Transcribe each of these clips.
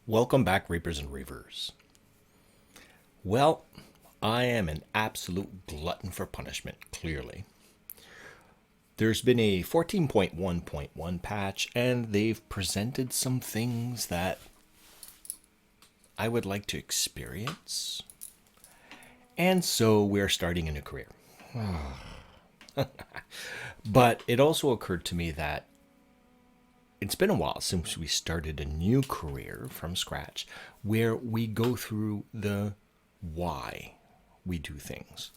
Welcome back, Reapers and Reavers. Well, I am an absolute glutton for punishment, clearly. There's been a 14.1.1 patch, and they've presented some things that I would like to experience. And so we're starting a new career. But it also occurred to me that it's been a while since we started a new career from scratch where we go through the why we do things.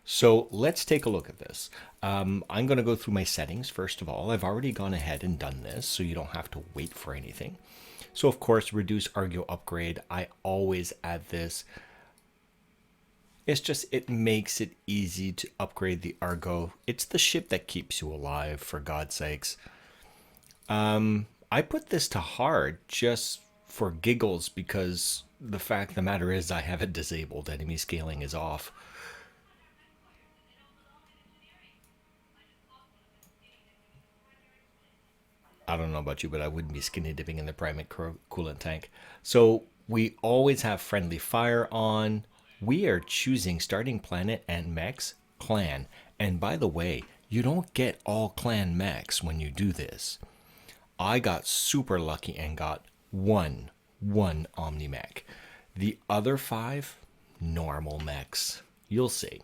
So let's take a look at this. I'm going to go through my settings first of all. I've already gone ahead and done this, so you don't have to wait for anything. So of course, reduce Argo upgrade. I always add this. It makes it easy to upgrade the Argo. It's the ship that keeps you alive, for God's sakes. I put this to hard just for giggles because the fact of the matter is I have it disabled. Enemy scaling is off. I don't know about you, but I wouldn't be skinny dipping in the primate coolant tank. So we always have friendly fire on. We are choosing starting planet and mechs clan. And by the way, you don't get all clan mechs when you do this. I got super lucky and got one Omnimech. The other 5, normal mechs. You'll see.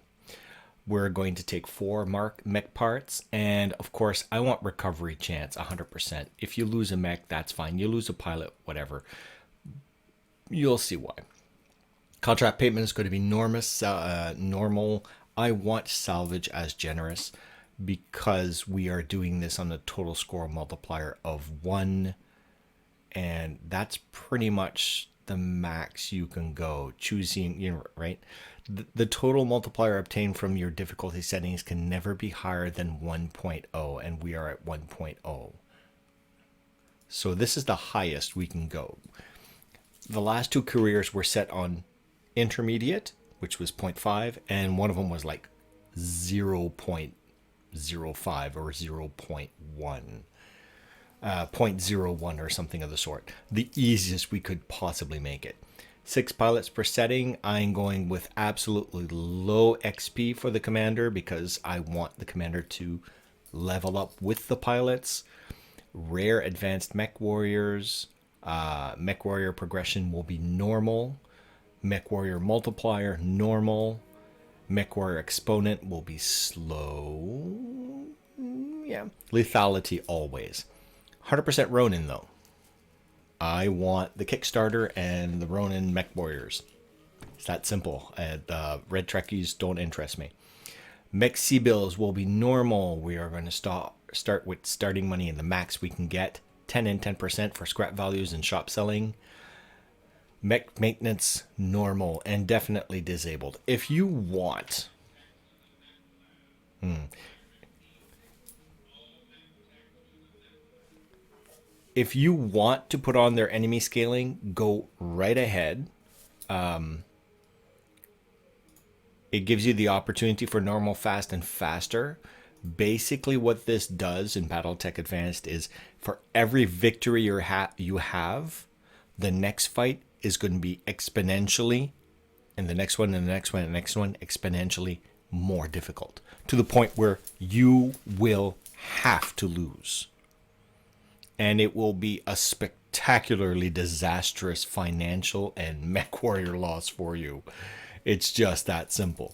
We're going to take 4 mech parts, and of course, I want recovery chance 100%. If you lose a mech, that's fine. You lose a pilot, whatever. You'll see why. Contract payment is going to be normal. I want salvage as generous because we are doing this on a total score multiplier of 1, and that's pretty much the max you can go choosing, right? The total multiplier obtained from your difficulty settings can never be higher than 1.0, and we are at 1.0. So this is the highest we can go. The last 2 careers were set on intermediate, which was 0.5, and one of them was like 0.05 or 0.1. 0.01 or something of the sort. The easiest we could possibly make it. 6 pilots per setting. I'm going with absolutely low XP for the commander because I want the commander to level up with the pilots. Rare advanced mech warriors. Mech warrior progression will be normal. Mech warrior multiplier, normal. Mech warrior exponent will be slow. Yeah. Lethality always. 100% Ronin though. I want the Kickstarter and the Ronin mech warriors. It's that simple. Red Trekkies don't interest me. Mech C-bills will be normal. We are going to start with starting money in the max we can get. 10 and 10% for scrap values and shop selling. Mech maintenance, normal, and definitely disabled. If you want... If you want to put on their enemy scaling, go right ahead. It gives you the opportunity for normal, fast, and faster. Basically, what this does in Battletech Advanced is for every victory you have, the next fight is going to be exponentially, and the next one, and the next one, and the next one, exponentially more difficult. To the point where you will have to lose. And it will be a spectacularly disastrous financial and mech warrior loss for you. It's just that simple.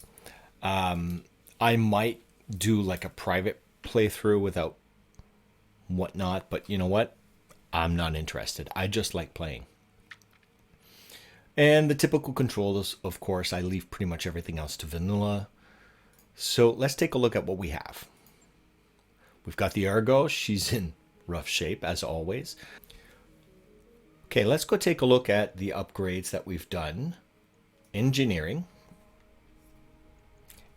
I might do like a private playthrough without whatnot, but you know what? I'm not interested. I just like playing. And the typical controls, of course, I leave pretty much everything else to vanilla. So let's take a look at what we have. We've got the Argo. She's in rough shape as always. Okay, let's go take a look at the upgrades that we've done. Engineering.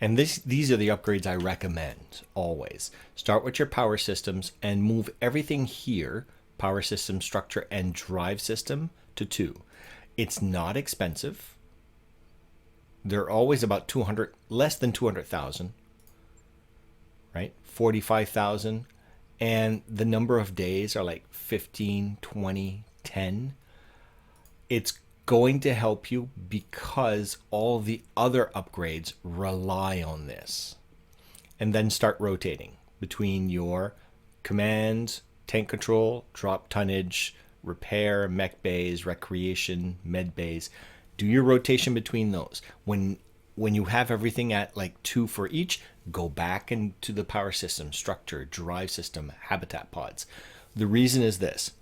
And these are the upgrades I recommend always. Start with your power systems and move everything here, power system, structure, and drive system, to 2. It's not expensive. They're always about 200, less than 200,000, right? 45,000. And the number of days are like 15, 20, 10. It's going to help you because all the other upgrades rely on this. And then start rotating between your command, tank control, drop tonnage, repair, mech bays, recreation, med bays. Do your rotation between those. When you have everything at like 2 for each, go back into the power system, structure, drive system, habitat pods. The reason is this.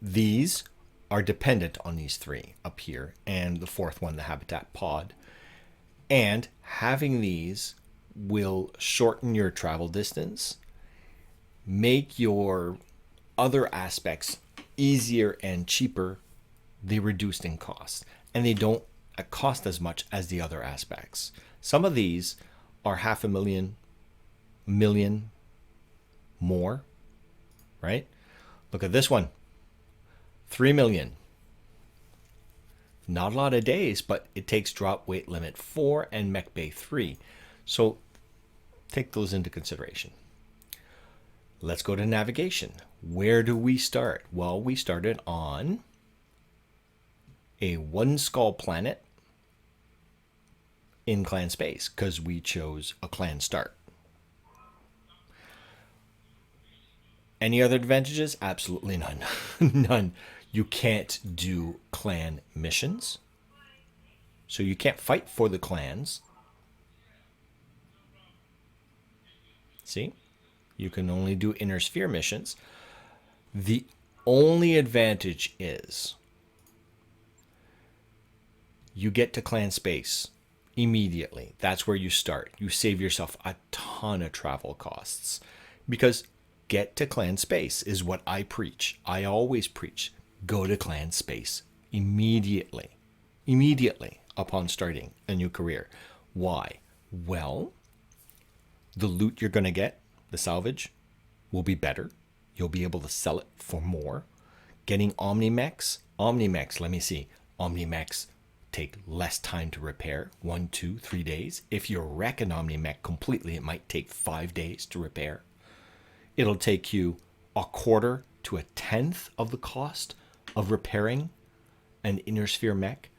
These are dependent on these 3 up here and the 4th one, the habitat pod. And having these will shorten your travel distance, make your other aspects easier and cheaper. They reduced in cost, and they don't cost as much as the other aspects. Some of these are $500,000 more, right? Look at this one, 3 million. Not a lot of days, but it takes drop weight limit 4 and mech bay 3. So take those into consideration. Let's go to navigation. Where do we start? Well, we started on a 1 skull planet in clan space because we chose a clan start. Any other advantages? Absolutely none. None. You can't do clan missions. So you can't fight for the clans. See? You can only do inner sphere missions. The only advantage is you get to clan space immediately. That's where you start. You save yourself a ton of travel costs because get to clan space is what I preach. I always preach. Go to clan space immediately upon starting a new career. Why? Well, the loot you're going to get, the salvage, will be better. You'll be able to sell it for more. Getting Omnimechs, let me see. Omnimechs take less time to repair, 1, 2, 3 days. If you wreck an Omnimech completely, it might take 5 days to repair. It'll take you a quarter to a tenth of the cost of repairing an inner sphere mech.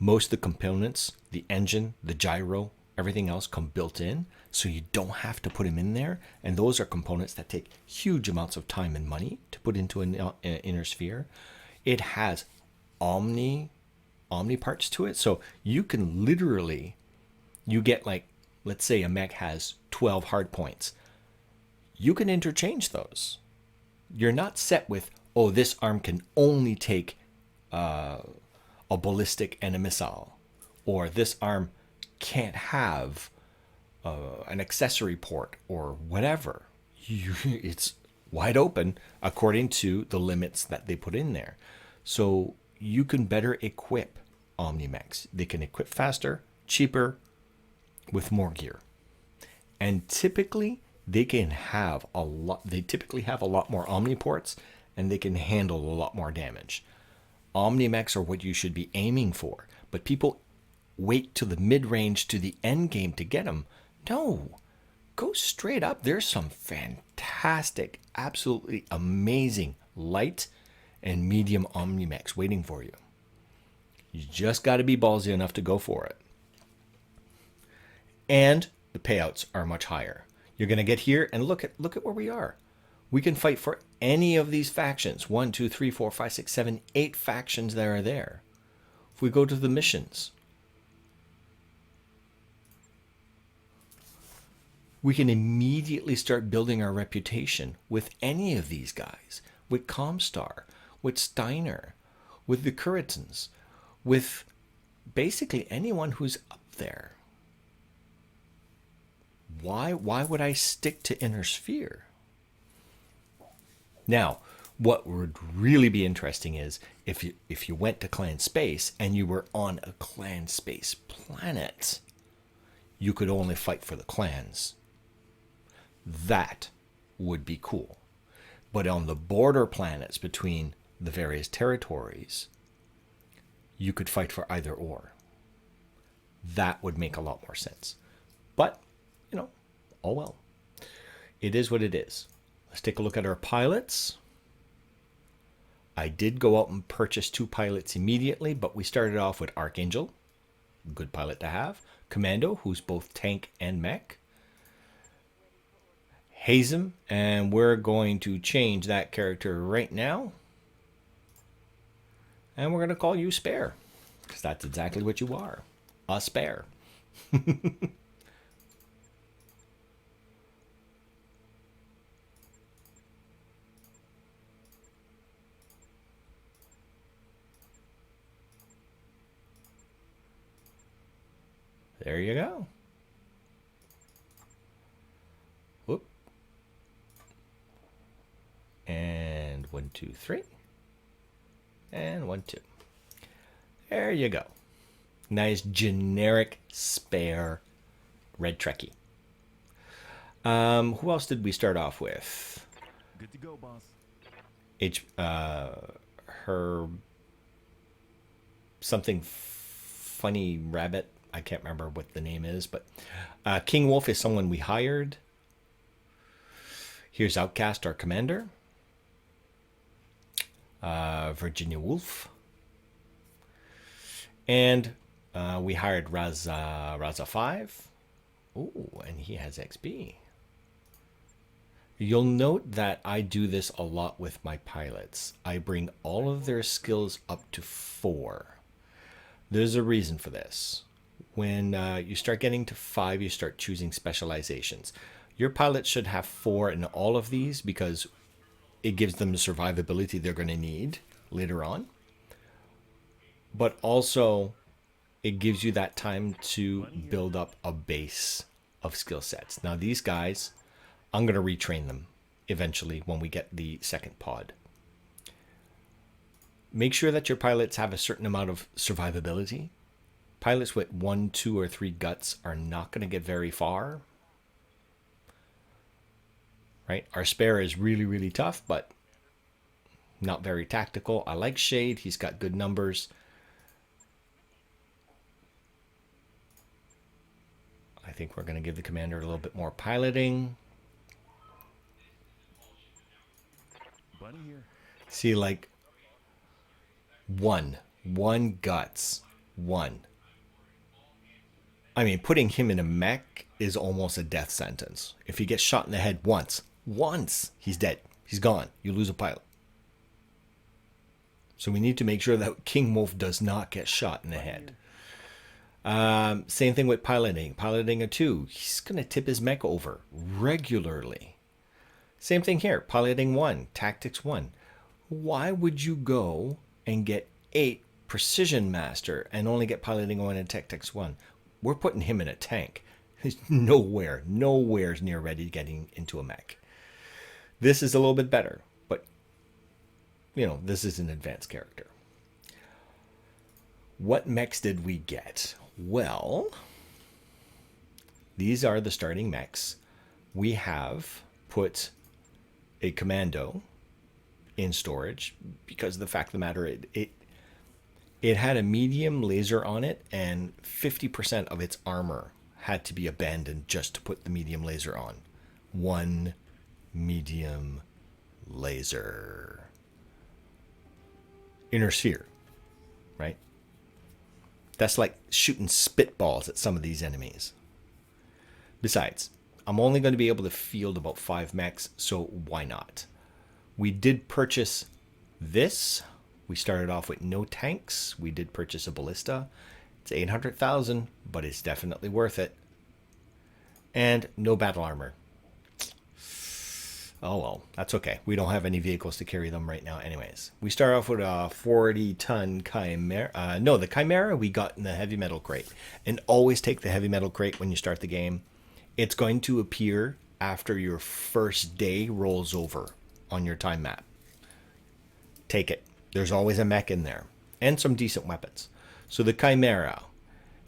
Most of the components, the engine, the gyro, everything else come built in, so you don't have to put them in there. And those are components that take huge amounts of time and money to put into an inner sphere. It has omni parts to it, so you can literally, you get like, let's say a mech has 12 hard points. You can interchange those. You're not set with, oh, this arm can only take a ballistic and a missile, or this arm can't have an accessory port or whatever. It's wide open according to the limits that they put in there. So you can better equip Omnimechs. They can equip faster, cheaper, with more gear. And typically they can have a lot, they typically have a lot more Omniports, and they can handle a lot more damage. Omnimechs are what you should be aiming for, but people wait to the mid-range to the end game to get them. No, go straight up. There's some fantastic, absolutely amazing light and medium Omnimechs waiting for you. You just got to be ballsy enough to go for it. And the payouts are much higher. You're going to get here and look at where we are. We can fight for any of these factions. 1, 2, 3, 4, 5, 6, 7, 8 factions that are there. If we go to the missions, we can immediately start building our reputation with any of these guys. With Comstar, with Steiner, with the Cryms, with basically anyone who's up there. Why would I stick to Inner Sphere? Now, what would really be interesting is if you went to Clan Space and you were on a Clan Space planet, you could only fight for the clans. That would be cool. But on the border planets between the various territories, you could fight for either or. That would make a lot more sense. But, oh well. It is what it is. Let's take a look at our pilots. I did go out and purchase 2 pilots immediately, but we started off with Archangel, good pilot to have. Commando, who's both tank and mech. Hazem, and we're going to change that character right now. And we're going to call you Spare, because that's exactly what you are, a spare. There you go. Whoop. And 1, 2, 3. And 1, 2. There you go. Nice generic spare red Trekkie. Who else did we start off with? Good to go, boss. Her something funny rabbit. I can't remember what the name is, but King Wolf is someone we hired. Here's Outcast, our commander. Virginia Woolf. And we hired Raza 5. Ooh, and he has XP. You'll note that I do this a lot with my pilots. I bring all of their skills up to 4. There's a reason for this. When you start getting to 5, you start choosing specializations. Your pilots should have 4 in all of these because it gives them the survivability they're going to need later on. But also, it gives you that time to build up a base of skill sets. Now, these guys, I'm going to retrain them eventually when we get the second pod. Make sure that your pilots have a certain amount of survivability. Pilots with 1, 2, or 3 guts are not going to get very far. Right? Our spare is really, really tough, but not very tactical. I like Shade. He's got good numbers. I think we're going to give the commander a little bit more piloting. Bunny here. See, like, 1 guts, 1. I mean, putting him in a mech is almost a death sentence. If he gets shot in the head once, he's dead. He's gone. You lose a pilot. So we need to make sure that King Wolf does not get shot in the head. Same thing with piloting. Piloting a 2. He's going to tip his mech over regularly. Same thing here. Piloting 1. Tactics 1. Why would you go and get 8 Precision Master and only get piloting 1 and tactics 1? We're putting him in a tank. He's nowhere's near ready getting into a mech. This is a little bit better, but, you know, this is an advanced character. What mechs did we get? Well, these are the starting mechs. We have put a commando in storage because the fact of the matter, it had a medium laser on it, and 50% of its armor had to be abandoned just to put the medium laser on. 1 medium laser. Inner sphere, right? That's like shooting spitballs at some of these enemies. Besides, I'm only going to be able to field about 5 mechs, so why not? We did purchase this. We started off with no tanks. We did purchase a ballista. It's 800,000, but it's definitely worth it. And no battle armor. Oh well, that's okay. We don't have any vehicles to carry them right now anyways. We start off with a 40-ton Chimera. No, the Chimera we got in the heavy metal crate. And always take the heavy metal crate when you start the game. It's going to appear after your first day rolls over on your time map. Take it. There's always a mech in there. And some decent weapons. So the Chimera.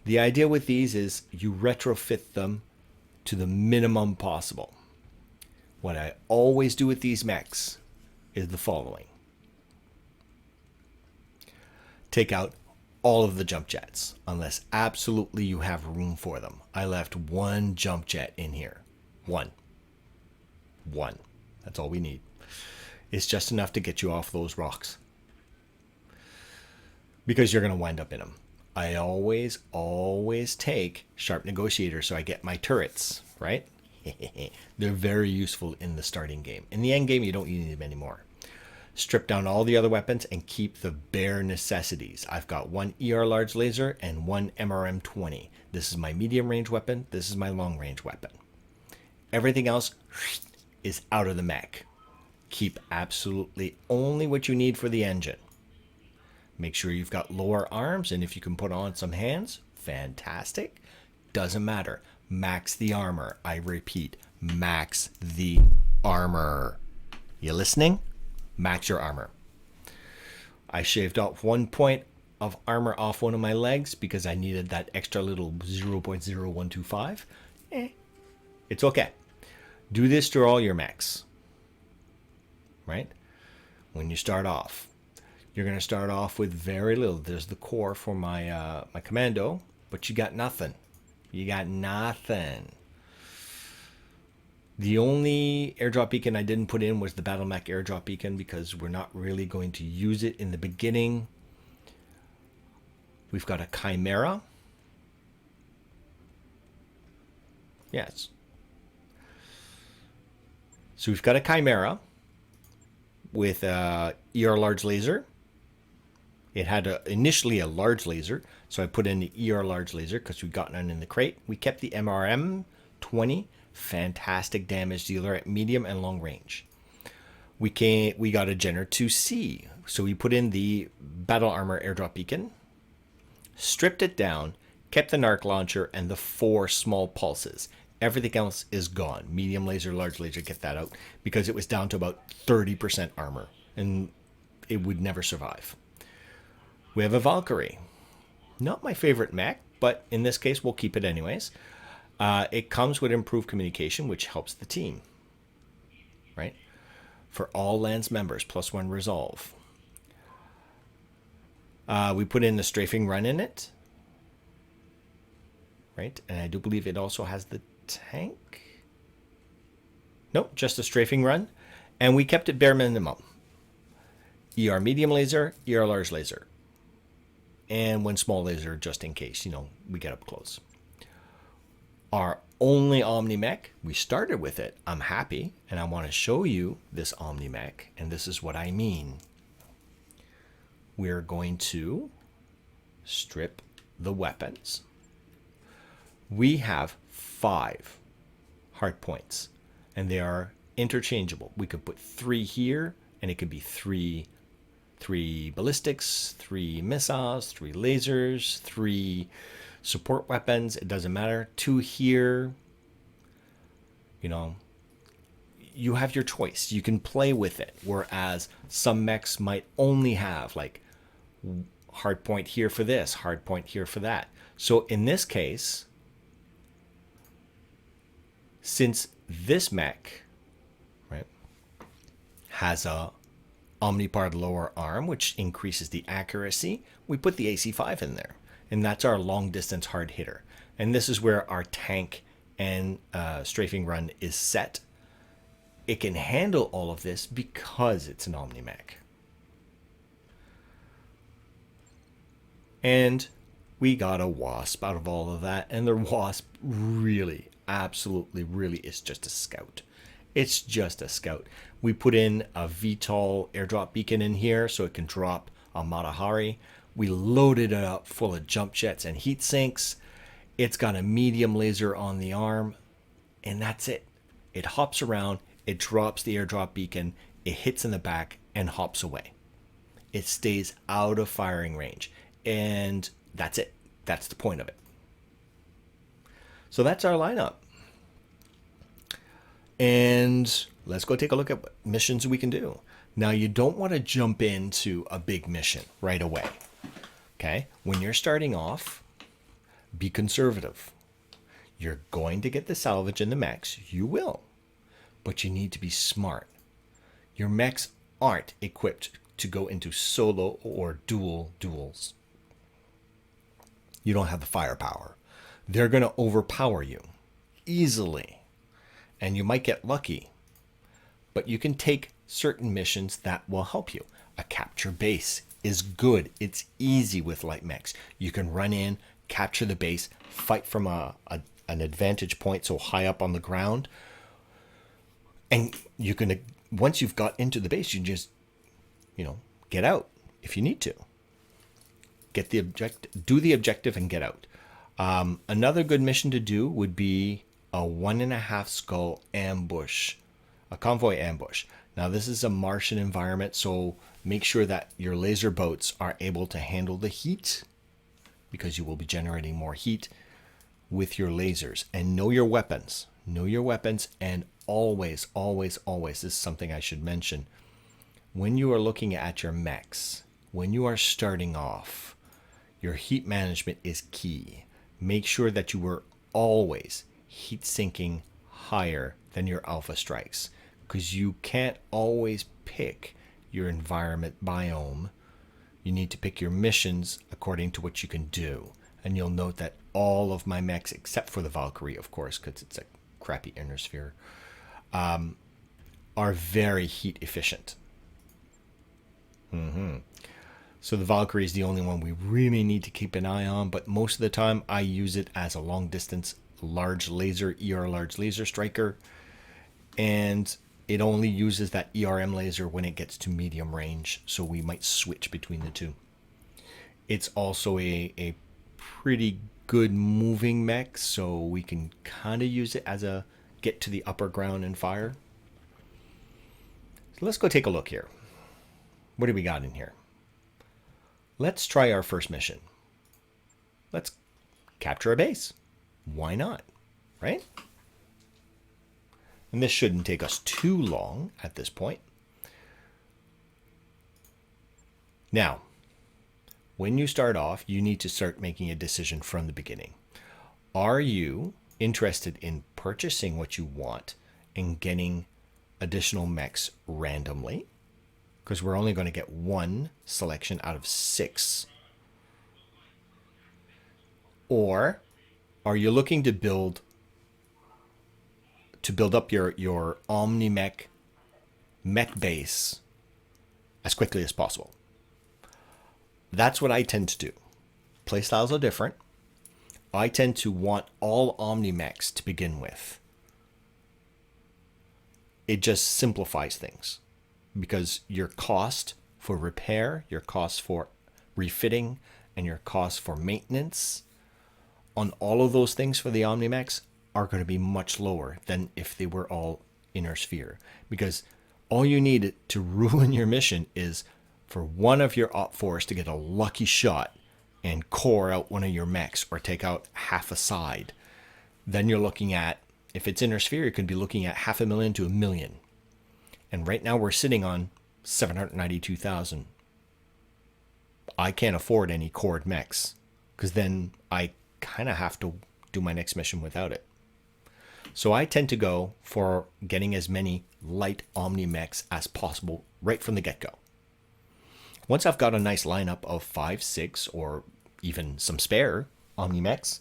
The idea with these is you retrofit them to the minimum possible. What I always do with these mechs is the following. Take out all of the jump jets, unless absolutely you have room for them. I left 1 jump jet in here. 1. That's all we need. It's just enough to get you off those rocks. because you're going to wind up in them. I always take sharp negotiator so I get my turrets, right? They're very useful in the starting game. In the end game, you don't need them anymore. Strip down all the other weapons and keep the bare necessities. I've got one ER large laser and one MRM 20. This is my medium range weapon. This is my long range weapon. Everything else is out of the mech. Keep absolutely only what you need for the engine. Make sure you've got lower arms, and if you can put on some hands, fantastic. Doesn't matter. Max the armor. I repeat, max the armor. You listening? Max your armor. I shaved off 1 point of armor off one of my legs because I needed that extra little 0.0125. It's okay. Do this to all your mechs. Right? When you start off, you're going to start off with very little. There's the core for my my commando, but you got nothing. You got nothing. The only airdrop beacon I didn't put in was the Battletech airdrop beacon because we're not really going to use it in the beginning. We've got a Chimera. Yes. So we've got a Chimera with a ER large laser. It had initially a large laser, so I put in the ER large laser because we got none in the crate. We kept the MRM 20, fantastic damage dealer at medium and long range. We got a Jenner 2C, so we put in the battle armor airdrop beacon, stripped it down, kept the narc launcher and the 4 small pulses. Everything else is gone. Medium laser, large laser, get that out because it was down to about 30% armor and it would never survive. We have a Valkyrie. Not my favorite mech, but in this case, we'll keep it anyways. It comes with improved communication, which helps the team, right? For all Lance members, +1 resolve. We put in the strafing run in it, right? And I do believe it also has the tank. Nope, just a strafing run. And we kept it bare minimum. ER medium laser, ER large laser. And one small laser just in case, we get up close. Our only Omnimech, we started with it. I'm happy, and I want to show you this Omnimech, and this is what I mean. We're going to strip the weapons. We have 5 hard points, and they are interchangeable. We could put 3 here, and it could be 3 ballistics, 3 missiles, 3 lasers, 3 support weapons. It doesn't matter. 2 here. You have your choice. You can play with it. Whereas some mechs might only have like hard point here for this, hard point here for that. So in this case, since this mech, right, has a Omnipod lower arm, which increases the accuracy, we put the AC5 in there. And that's our long distance hard hitter. And this is where our tank and strafing run is set. It can handle all of this because it's an Omnimech. And we got a Wasp out of all of that. And the Wasp really, absolutely, really is just a scout. It's just a scout. We put in a VTOL airdrop beacon in here so it can drop a Matahari. We loaded it up full of jump jets and heat sinks. It's got a medium laser on the arm, and that's it. It hops around, it drops the airdrop beacon, it hits in the back and hops away. It stays out of firing range, and that's it. That's the point of it. So that's our lineup. And let's go take a look at what missions we can do. Now, you don't want to jump into a big mission right away. Okay? When you're starting off, be conservative. You're going to get the salvage and the mechs. You will. But you need to be smart. Your mechs aren't equipped to go into solo or duels. You don't have the firepower. They're going to overpower you easily. And you might get lucky. But you can take certain missions that will help you. A capture base is good. It's easy with light mechs. You can run in, capture the base, fight from an advantage point, so high up on the ground. And you can, once you've got into the base, you can just, get out if you need to. Get the do the objective and get out. Another good mission to do would be a 1.5 skull ambush, a convoy ambush. Now this is a Martian environment, so make sure that your laser boats are able to handle the heat, because you will be generating more heat with your lasers. And know your weapons. Know your weapons, and always, always, always, this is something I should mention. When you are looking at your mechs, when you are starting off, your heat management is key. Make sure that you are always heat sinking higher than your alpha strikes, because you can't always pick your environment biome. You need to pick your missions according to what you can do. And you'll note that all of my mechs, except for the Valkyrie, of course, because it's a crappy inner sphere, are very heat efficient. So the Valkyrie is the only one we really need to keep an eye on, but most of the time I use it as a long distance large laser, large laser striker, and it only uses that ERM laser when it gets to medium range, so we might switch between the two. It's also a pretty good moving mech, so we can kind of use it as a get to the upper ground and fire. So let's go take a look here. What do we got in here? Let's try our first mission. Let's capture a base. Why not, right? And this shouldn't take us too long at this point. Now, when you start off, you need to start making a decision from the beginning. Are you interested in purchasing what you want and getting additional mechs randomly? Because we're only going to get one selection out of 6. Or are you looking to build up your Omnimech mech base as quickly as possible? That's what I tend to do. Playstyles are different. I tend to want all Omnimechs to begin with. It just simplifies things, because your cost for repair, your cost for refitting, and your cost for maintenance on all of those things for the Omnimechs are going to be much lower than if they were all inner sphere. Because all you need to ruin your mission is for one of your op fours to get a lucky shot and core out one of your mechs or take out half a side. Then you're looking at, if it's inner sphere, you could be looking at 500,000 to 1 million. And right now we're sitting on 792,000. I can't afford any cored mechs, because then I kind of have to do my next mission without it. So I tend to go for getting as many light Omnimechs as possible right from the get-go. Once I've got a nice lineup of 5, 6, or even some spare Omnimechs,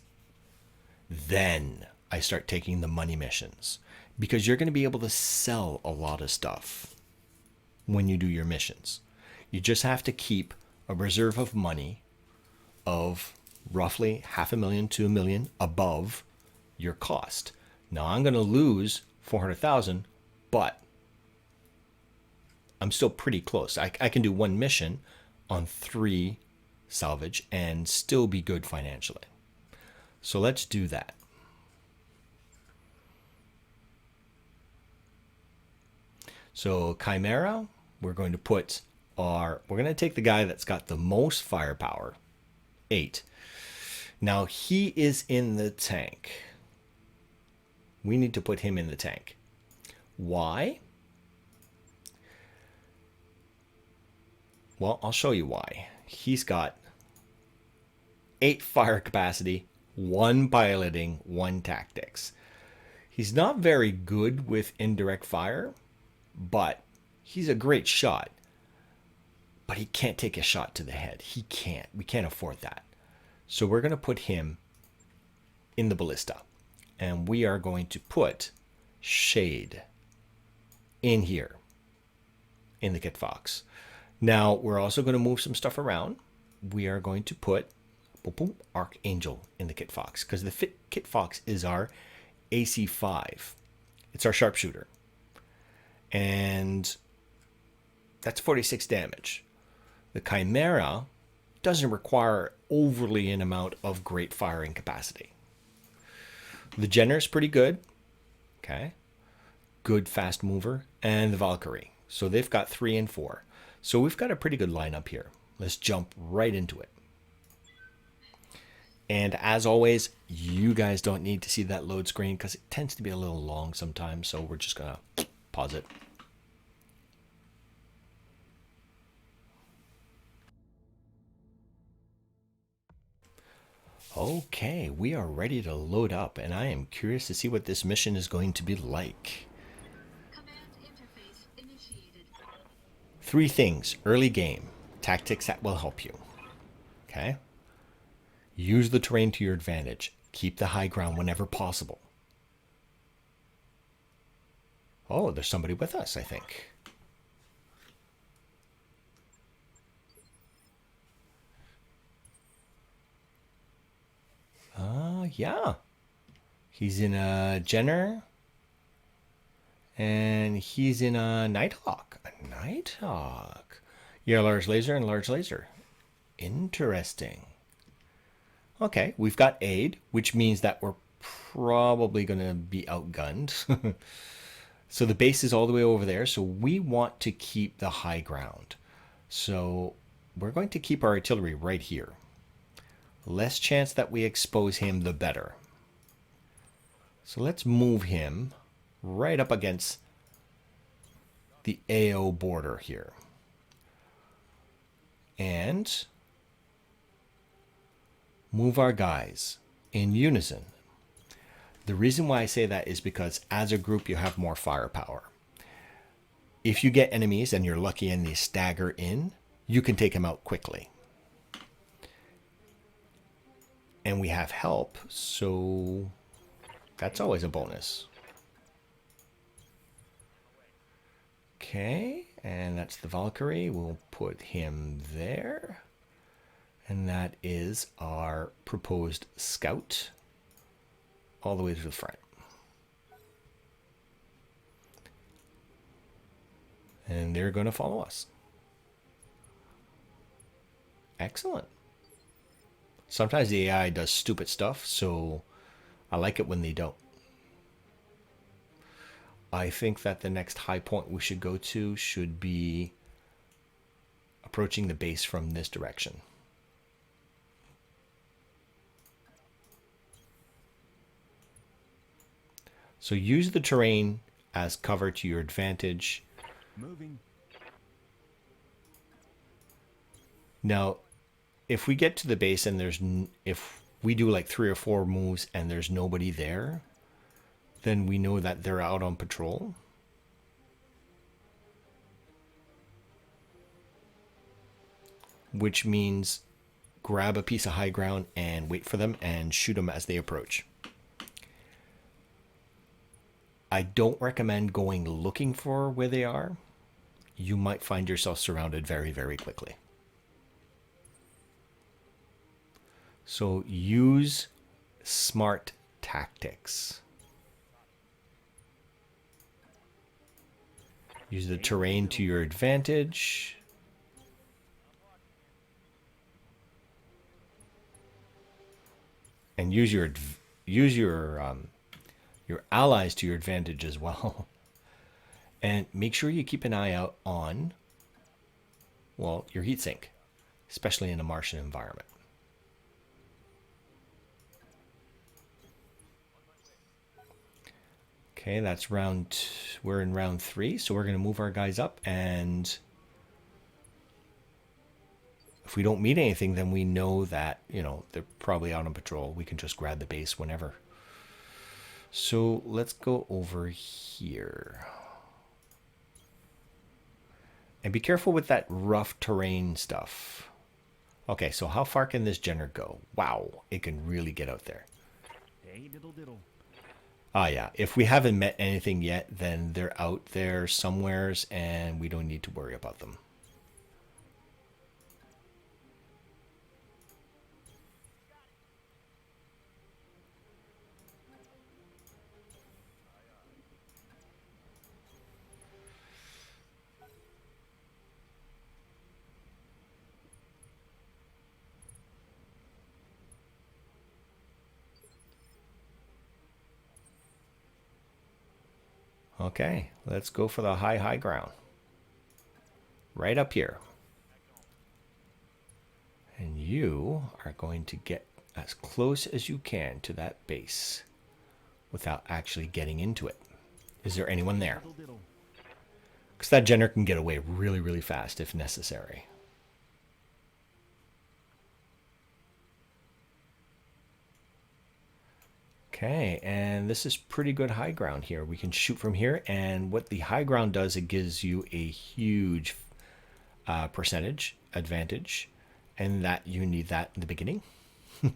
then I start taking the money missions, because you're going to be able to sell a lot of stuff when you do your missions. You just have to keep a reserve of money of roughly 500,000 to 1 million above your cost. Now I'm going to lose 400,000, but I'm still pretty close. I can do one mission on 3 salvage and still be good financially. So let's do that. So Chimera, we're going to take the guy that's got the most firepower, 8. Now he is in the tank. We need to put him in the tank. Why? Well, I'll show you why. He's got 8 fire capacity, 1 piloting, 1 tactics. He's not very good with indirect fire, but he's a great shot. But he can't take a shot to the head. He can't. We can't afford that. So we're going to put him in the ballista. And we are going to put Shade in here, in the Kit Fox. Now, we're also going to move some stuff around. We are going to put boom, boom, Archangel in the Kit Fox because the Kit Fox is our AC5. It's our sharpshooter. And that's 46 damage. The Chimera doesn't require overly an amount of great firing capacity. The Jenner is pretty good. Okay. Good fast mover. And the Valkyrie. So they've got 3 and 4. So we've got a pretty good lineup here. Let's jump right into it. And as always, you guys don't need to see that load screen because it tends to be a little long sometimes. So we're just going to pause it. Okay, we are ready to load up, and I am curious to see what this mission is going to be like. Command interface initiated. 3 things early game, tactics that will help you. Okay? Use the terrain to your advantage. Keep the high ground whenever possible. Oh, there's somebody with us, I think. Yeah. He's in a Jenner. And he's in a Nighthawk. A Nighthawk. Yeah, large laser and large laser. Interesting. Okay, we've got aid, which means that we're probably going to be outgunned. So the base is all the way over there. So we want to keep the high ground. So we're going to keep our artillery right here. Less chance that we expose him, the better. So let's move him right up against the AO border here. And move our guys in unison. The reason why I say that is because as a group you have more firepower. If you get enemies and you're lucky and they stagger in, you can take them out quickly. And we have help, so that's always a bonus. Okay, and that's the Valkyrie. We'll put him there. And that is our proposed scout all the way to the front. And they're going to follow us. Excellent. Sometimes the AI does stupid stuff, so I like it when they don't. I think that the next high point we should go to should be approaching the base from this direction. So use the terrain as cover to your advantage. Moving. Now, if we get to the base and if we do like 3 or 4 moves and there's nobody there, then we know that they're out on patrol. Which means grab a piece of high ground and wait for them and shoot them as they approach. I don't recommend going looking for where they are. You might find yourself surrounded very, very quickly. So use smart tactics. Use the terrain to your advantage. And use your allies to your advantage as well. And make sure you keep an eye out on, well, your heatsink, especially in a Martian environment. Okay, that's we're in round 3, so we're going to move our guys up, and if we don't meet anything, then we know that, they're probably out on patrol. We can just grab the base whenever. So let's go over here. And be careful with that rough terrain stuff. Okay, so how far can this Jenner go? Wow, it can really get out there. Hey, diddle diddle. Ah, yeah. If we haven't met anything yet, then they're out there somewheres and we don't need to worry about them. Okay, let's go for the high ground. Right up here. And you are going to get as close as you can to that base without actually getting into it. Is there anyone there? Diddle diddle. Because that Jenner can get away really, really fast if necessary. Okay, and this is pretty good high ground here. We can shoot from here, and what the high ground does, it gives you a huge percentage advantage, and that you need that in the beginning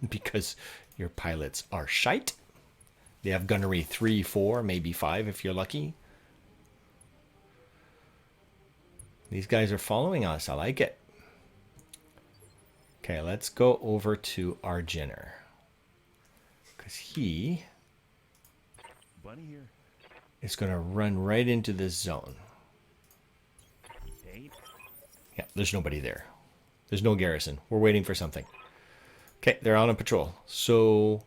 because your pilots are shite. They have gunnery 3, 4, maybe 5 if you're lucky. These guys are following us. I like it. Okay, let's go over to our Jenner. Because he Bunny here. is going to run right into this zone. Hey. Yeah, there's nobody there. There's no garrison. We're waiting for something. Okay, they're on a patrol. So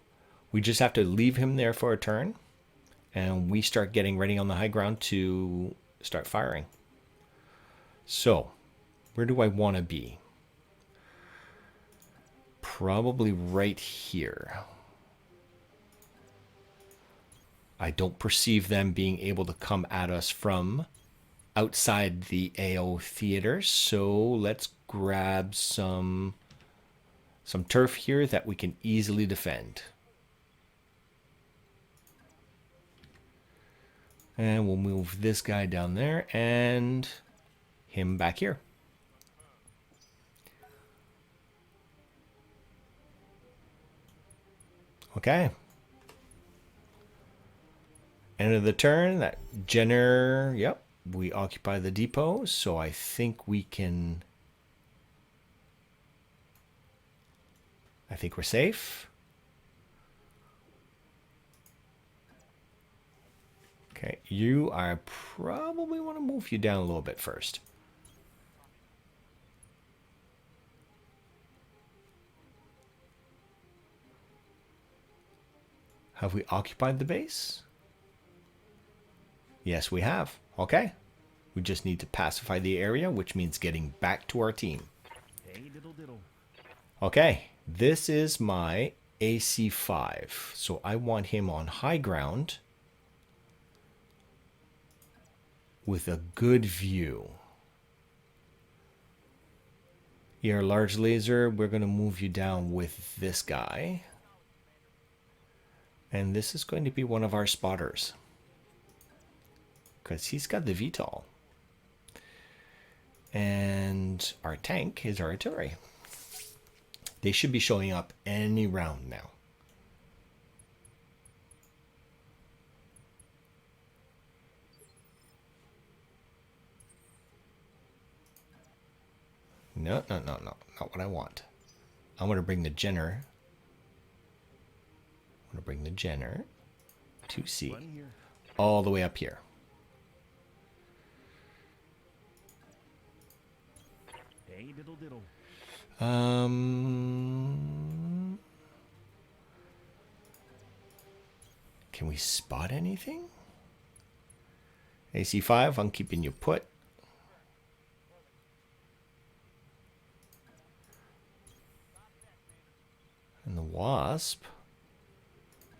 we just have to leave him there for a turn. And we start getting ready on the high ground to start firing. So, where do I want to be? Probably right here. I don't perceive them being able to come at us from outside the AO theater, so let's grab some turf here that we can easily defend. And we'll move this guy down there and him back here. Okay. End of the turn, that Jenner, yep, we occupy the depot, so I think we can... I think we're safe. Okay, you are probably want to move you down a little bit first. Have we occupied the base? Yes, we have. Okay. We just need to pacify the area, which means getting back to our team. Hey diddle diddle. Okay, this is my AC5. So I want him on high ground with a good view. Your large laser, we're going to move you down with this guy. And this is going to be one of our spotters, because he's got the VTOL. And our tank is our artillery. They should be showing up any round now. No, not what I want. I want to bring the Jenner. I want to bring the Jenner to C, Bunny here. all the way up here. Hey diddle diddle. Can we spot anything? AC5, I'm keeping you put. And the Wasp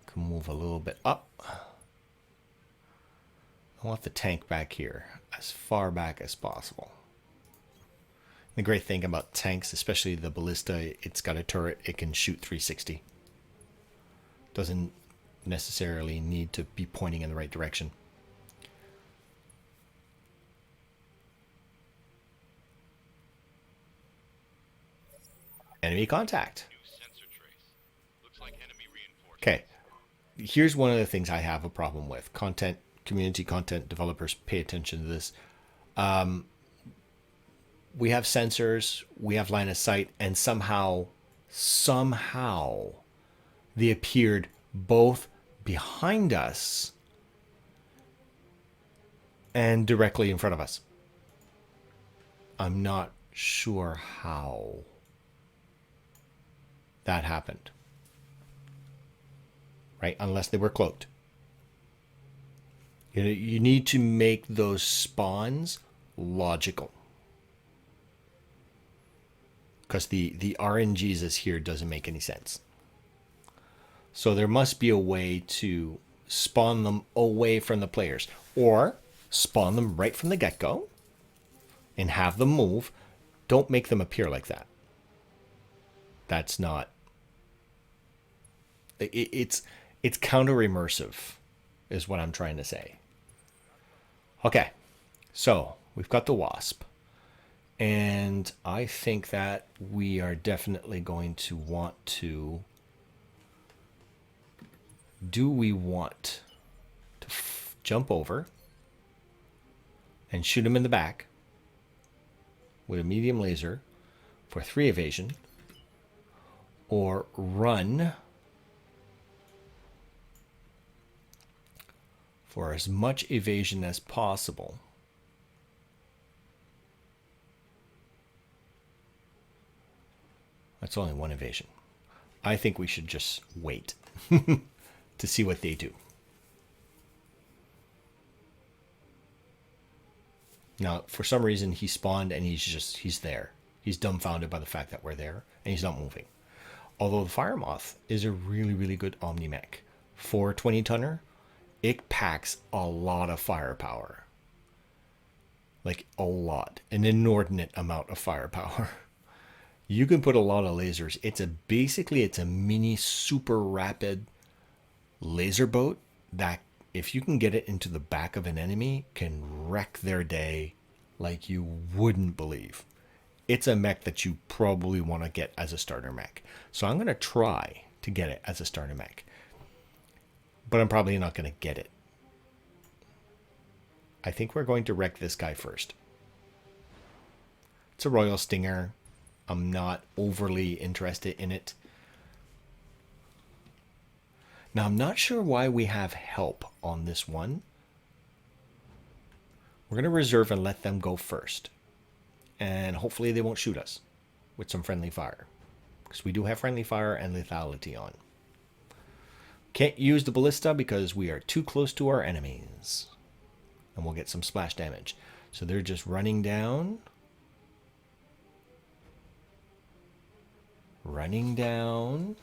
can move a little bit up. I want the tank back here, as far back as possible. The great thing about tanks, especially the ballista, it's got a turret, it can shoot 360. Doesn't necessarily need to be pointing in the right direction. Enemy contact. Okay, here's one of the things I have a problem with. Community content developers, pay attention to this. We have sensors, we have line of sight, and somehow they appeared both behind us and directly in front of us. I'm not sure how that happened. Right? Unless they were cloaked. You need to make those spawns logical. Because the RNGesus here doesn't make any sense. So there must be a way to spawn them away from the players. Or spawn them right from the get-go and have them move. Don't make them appear like that. That's not... It's counter-immersive is what I'm trying to say. Okay, so we've got the Wasp. And I think that we are definitely going to want to... Do we want to jump over and shoot him in the back with a medium laser for 3 evasion, or run for as much evasion as possible? That's only 1 evasion. I think we should just wait to see what they do. Now, for some reason, he spawned and he's there. He's dumbfounded by the fact that we're there, and he's not moving. Although the Fire Moth is a really, really good Omnimech. For a 20-tonner, it packs a lot of firepower. Like, a lot. An inordinate amount of firepower. You can put a lot of lasers. Basically it's a mini super rapid laser boat that, if you can get it into the back of an enemy, can wreck their day like you wouldn't believe. It's a mech that you probably want to get as a starter mech. So I'm going to try to get it as a starter mech. But I'm probably not going to get it. I think we're going to wreck this guy first. It's a Royal Stinger. I'm not overly interested in it. Now, I'm not sure why we have help on this one. We're going to reserve and let them go first. And hopefully they won't shoot us with some friendly fire. Because we do have friendly fire and lethality on. Can't use the ballista because we are too close to our enemies. And we'll get some splash damage. So they're just running down. Running down.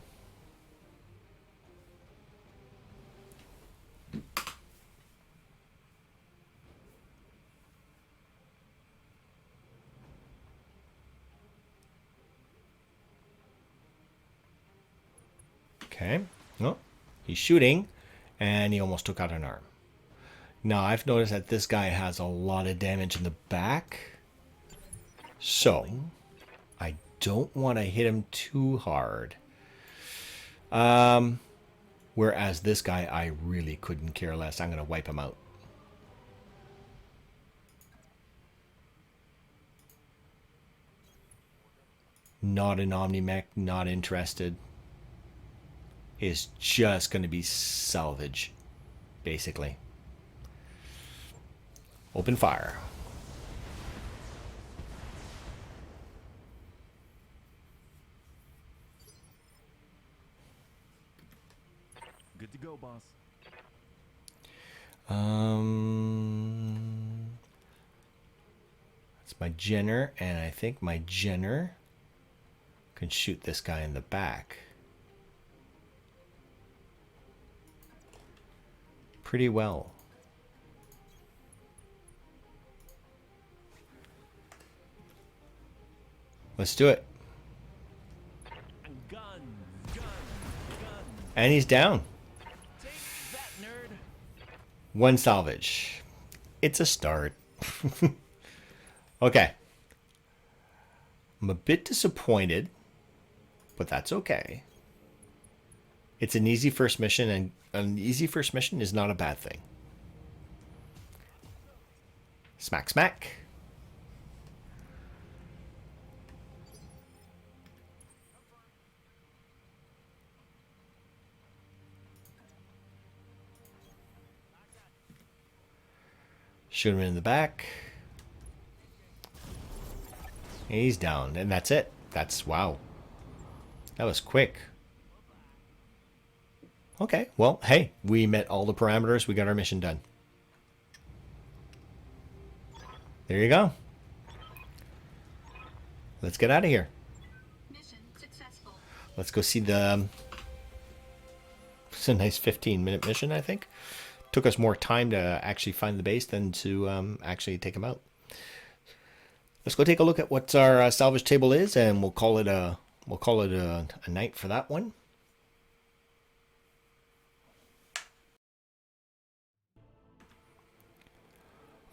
Okay. Oh, he's shooting, and he almost took out an arm. Now, I've noticed that this guy has a lot of damage in the back. So, I don't want to hit him too hard. Whereas this guy, I really couldn't care less. I'm going to wipe him out. Not an Omnimech, not interested. Is just going to be salvage, basically. Open fire. Good to go, boss. That's my Jenner, and I think my Jenner can shoot this guy in the back pretty well. Let's do it. Gun, gun, gun. And he's down. Take that, nerd. 1 salvage. It's a start. Okay. I'm a bit disappointed, but that's okay. It's an easy first mission, and an easy first mission is not a bad thing. Smack, smack. Shoot him in the back. And he's down, and that's it. That's, wow. That was quick. Okay, well, hey, we met all the parameters. We got our mission done. There you go. Let's get out of here. Mission successful. Let's go see the... It's a nice 15-minute mission, I think. Took us more time to actually find the base than to actually take them out. Let's go take a look at what our salvage table is, and we'll call it a night for that one.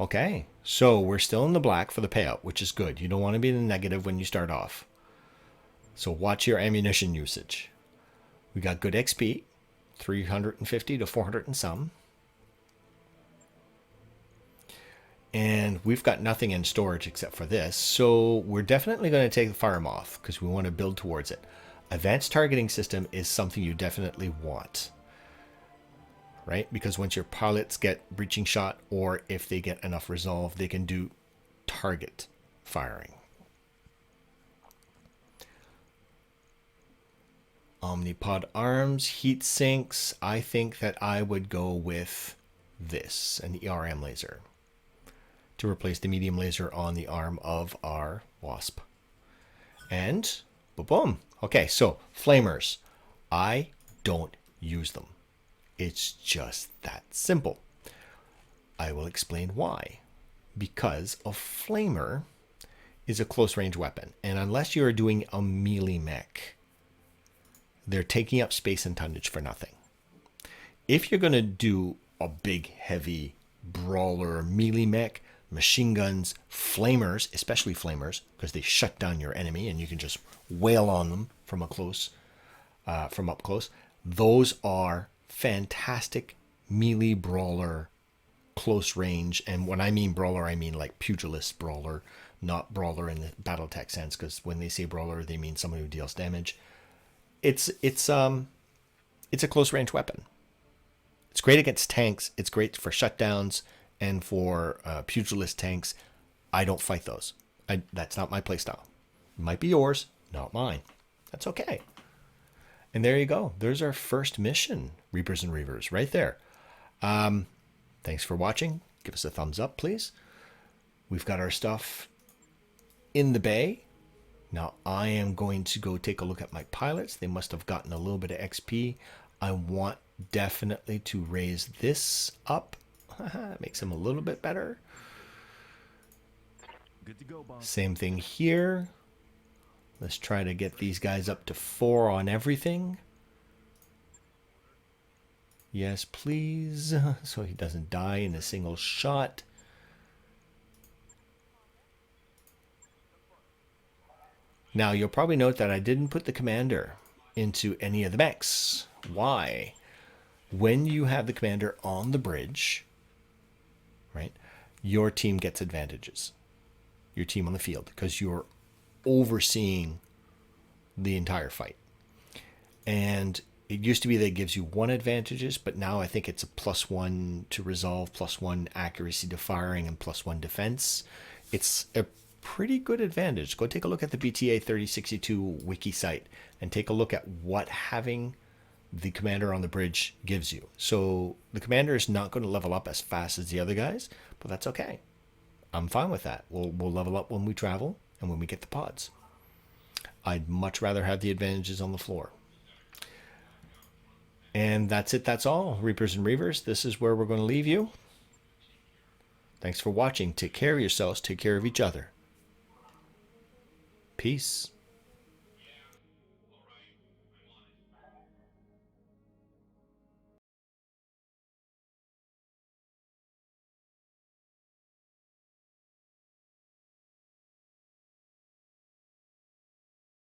Okay, so we're still in the black for the payout, which is good. You don't want to be in the negative when you start off. So watch your ammunition usage. We got good XP, 350 to 400 and some. And we've got nothing in storage except for this. So we're definitely going to take the fire moth because we want to build towards it. Advanced targeting system is something you definitely want. Right? Because once your pilots get breaching shot, or if they get enough resolve, they can do target firing. Omnipod arms, heat sinks. I think that I would go with this, an ERM laser, to replace the medium laser on the arm of our wasp. And boom. Okay, so flamers. I don't use them. It's just that simple. I will explain why. Because a flamer is a close range weapon, and unless you are doing a melee mech, they're taking up space and tonnage for nothing. If you're going to do a big, heavy brawler melee mech, machine guns, flamers, especially flamers, because they shut down your enemy and you can just wail on them from up close. Those are fantastic melee brawler, close range. And when I mean brawler, I mean like pugilist brawler, not brawler in the Battletech sense, because when they say brawler, they mean someone who deals damage. It's a close range weapon. It's great against tanks. It's great for shutdowns and for pugilist tanks. I don't fight those. That's not my playstyle. It might be yours, not mine. That's okay. And there you go. There's our first mission, Reapers and Reavers, right there. Thanks for watching. Give us a thumbs up, please. We've got our stuff in the bay. Now I am going to go take a look at my pilots. They must have gotten a little bit of XP. I want definitely to raise this up. Makes them a little bit better. Good to go, boss. Same thing here. Let's try to get these guys up to 4 on everything. Yes, please. So he doesn't die in a single shot. Now, you'll probably note that I didn't put the commander into any of the mechs. Why? When you have the commander on the bridge, right, your team gets advantages. Your team on the field, because you're overseeing the entire fight. And it used to be that it gives you 1 advantages, but now I think it's a +1 to resolve, +1 accuracy to firing, and +1 defense. It's a pretty good advantage. Go take a look at the BTA 3062 wiki site and take a look at what having the commander on the bridge gives you. So the commander is not going to level up as fast as the other guys, but that's okay. I'm fine with that. We'll level up when we travel and when we get the pods. I'd much rather have the advantages on the floor. And that's it. That's all. Reapers and Reavers, this is where we're going to leave you. Thanks for watching. Take care of yourselves. Take care of each other. Peace.